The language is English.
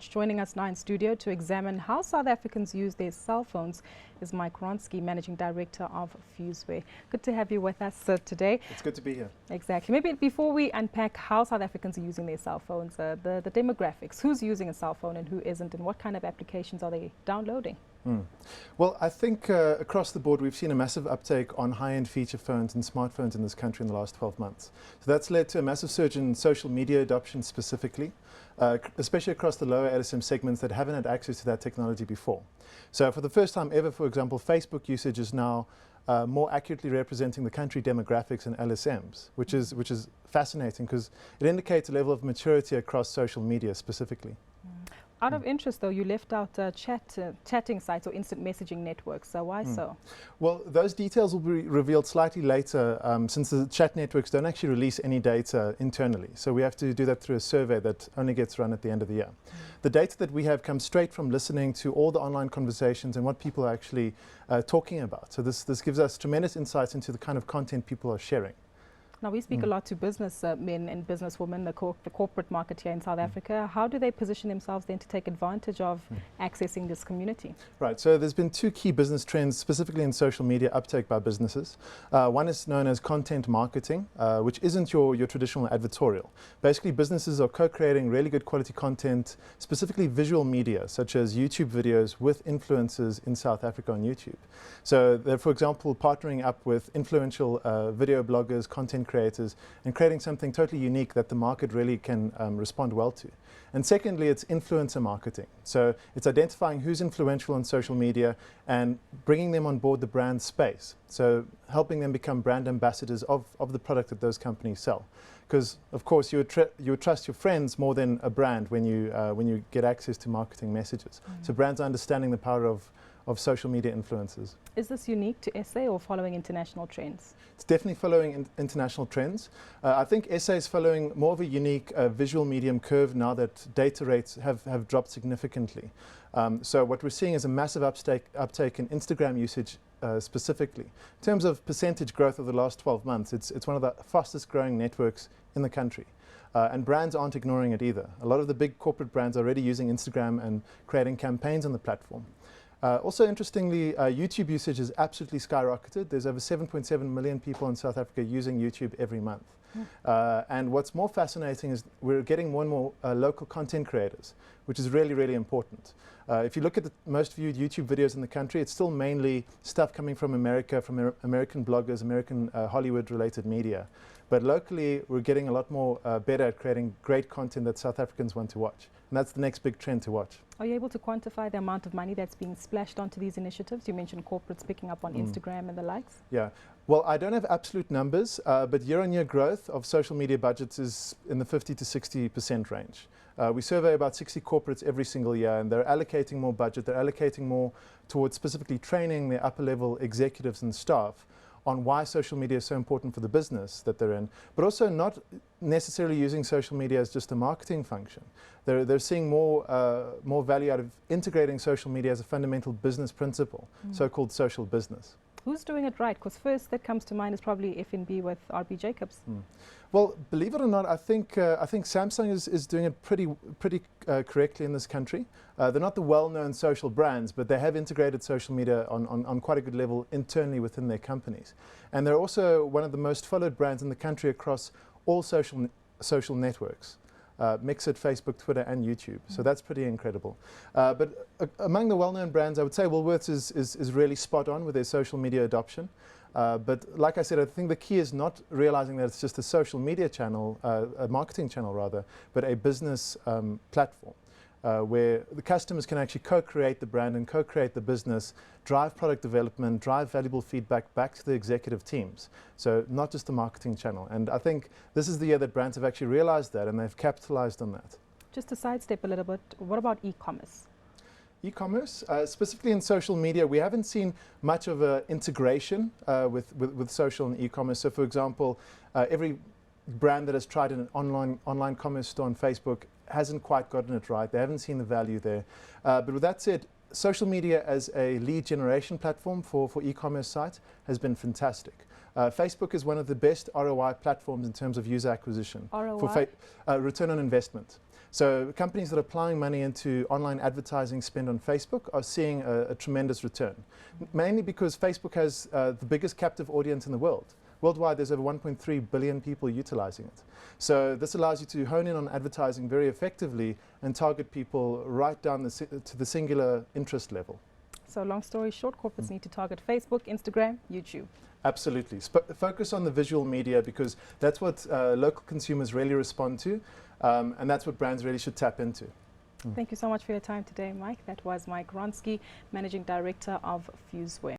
much. Joining us now in studio to examine how South Africans use their cell phones is Mike Wronski, Managing Director of Fuseware. Good to have you with us today. It's good to be here. Exactly. Maybe before we unpack how South Africans are using their cell phones, the demographics, who's using a cell phone and who isn't, and what kind of applications are they downloading? Well, I think across the board we've seen a massive uptake on high-end feature phones and smartphones in this country in the last 12 months. So that's led to a massive surge in social media adoption specifically, especially across the lower LSM segments that haven't had access to that technology before. So for the first time ever, for example, Facebook usage is now more accurately representing the country demographics and LSMs, which is fascinating because it indicates a level of maturity across social media specifically. Out of interest, though, you left out chatting sites or instant messaging networks. So why so? Well, those details will be revealed slightly later since the chat networks don't actually release any data internally. So we have to do that through a survey that only gets run at the end of the year. The data that we have comes straight from listening to all the online conversations and what people are actually talking about. So this gives us tremendous insights into the kind of content people are sharing. Now, we speak a lot to business men and businesswomen, the corporate market here in South Africa. How do they position themselves then to take advantage of accessing this community? Right, so there's been two key business trends, specifically in social media uptake by businesses. One is known as content marketing, which isn't your traditional advertorial. Basically, businesses are co-creating really good quality content, specifically visual media, such as YouTube videos with influencers in South Africa on YouTube. So they're, for example, partnering up with influential video bloggers, content creators, and creating something totally unique that the market really can respond well to. And secondly, it's influencer marketing. So it's identifying who's influential on social media and bringing them on board the brand space. So helping them become brand ambassadors of the product that those companies sell. Because, of course, you would trust your friends more than a brand when you get access to marketing messages. So brands are understanding the power of social media influencers. Is this unique to SA or following international trends? It's definitely following international trends. I think SA is following more of a unique visual medium curve now that data rates have dropped significantly. So what we're seeing is a massive uptake in Instagram usage specifically. In terms of percentage growth over the last 12 months, it's one of the fastest growing networks in the country. And brands aren't ignoring it either. A lot of the big corporate brands are already using Instagram and creating campaigns on the platform. Also, interestingly, YouTube usage has absolutely skyrocketed. There's over 7.7 million people in South Africa using YouTube every month. And what's more fascinating is we're getting more and more local content creators, which is really, really important. If you look at the most viewed YouTube videos in the country, it's still mainly stuff coming from America, from American bloggers, American Hollywood-related media. But locally, we're getting a lot more better at creating great content that South Africans want to watch. And that's the next big trend to watch. Are you able to quantify the amount of money that's being splashed onto these initiatives? You mentioned corporates picking up on Instagram and the likes. Yeah. Well, I don't have absolute numbers, but year-on-year growth of social media budgets is in the 50 to 60% range. We survey about 60 corporates every single year, and they're allocating more budget. They're allocating more towards specifically training their upper-level executives and staff on why social media is so important for the business that they're in, but also not necessarily using social media as just a marketing function. They're seeing more value out of integrating social media as a fundamental business principle, so-called social business. Who's doing it right? Because first that comes to mind is probably F&B with RB Jacobs. Well, believe it or not, I think Samsung is doing it pretty correctly in this country. They're not the well-known social brands, but they have integrated social media on quite a good level internally within their companies. And they're also one of the most followed brands in the country across all social networks. Mix it, Facebook, Twitter, and YouTube. So that's pretty incredible. But among the well-known brands, I would say Woolworths is really spot on with their social media adoption. But like I said, I think the key is not realizing that it's just a social media channel, a marketing channel rather, but a business platform. Where the customers can actually co-create the brand and co-create the business, drive product development, drive valuable feedback back to the executive teams. So not just the marketing channel. And I think this is the year that brands have actually realized that and they've capitalized on that. Just to sidestep a little bit, what about e-commerce? E-commerce, specifically in social media, we haven't seen much of an integration with social and e-commerce. So for example, every brand that has tried an online commerce store on Facebook hasn't quite gotten it right. They haven't seen the value there. But with that said, social media as a lead generation platform for e-commerce sites has been fantastic. Facebook is one of the best ROI platforms in terms of user acquisition. ROI? For return on investment. So companies that are applying money into online advertising spend on Facebook are seeing a tremendous return, mainly because Facebook has the biggest captive audience in the world. Worldwide, there's over 1.3 billion people utilizing it. So this allows you to hone in on advertising very effectively and target people right down to the singular interest level. So long story short, corporates need to target Facebook, Instagram, YouTube. Absolutely. Focus on the visual media because that's what local consumers really respond to, and that's what brands really should tap into. Thank you so much for your time today, Mike. That was Mike Wronski, Managing Director of Fuseware.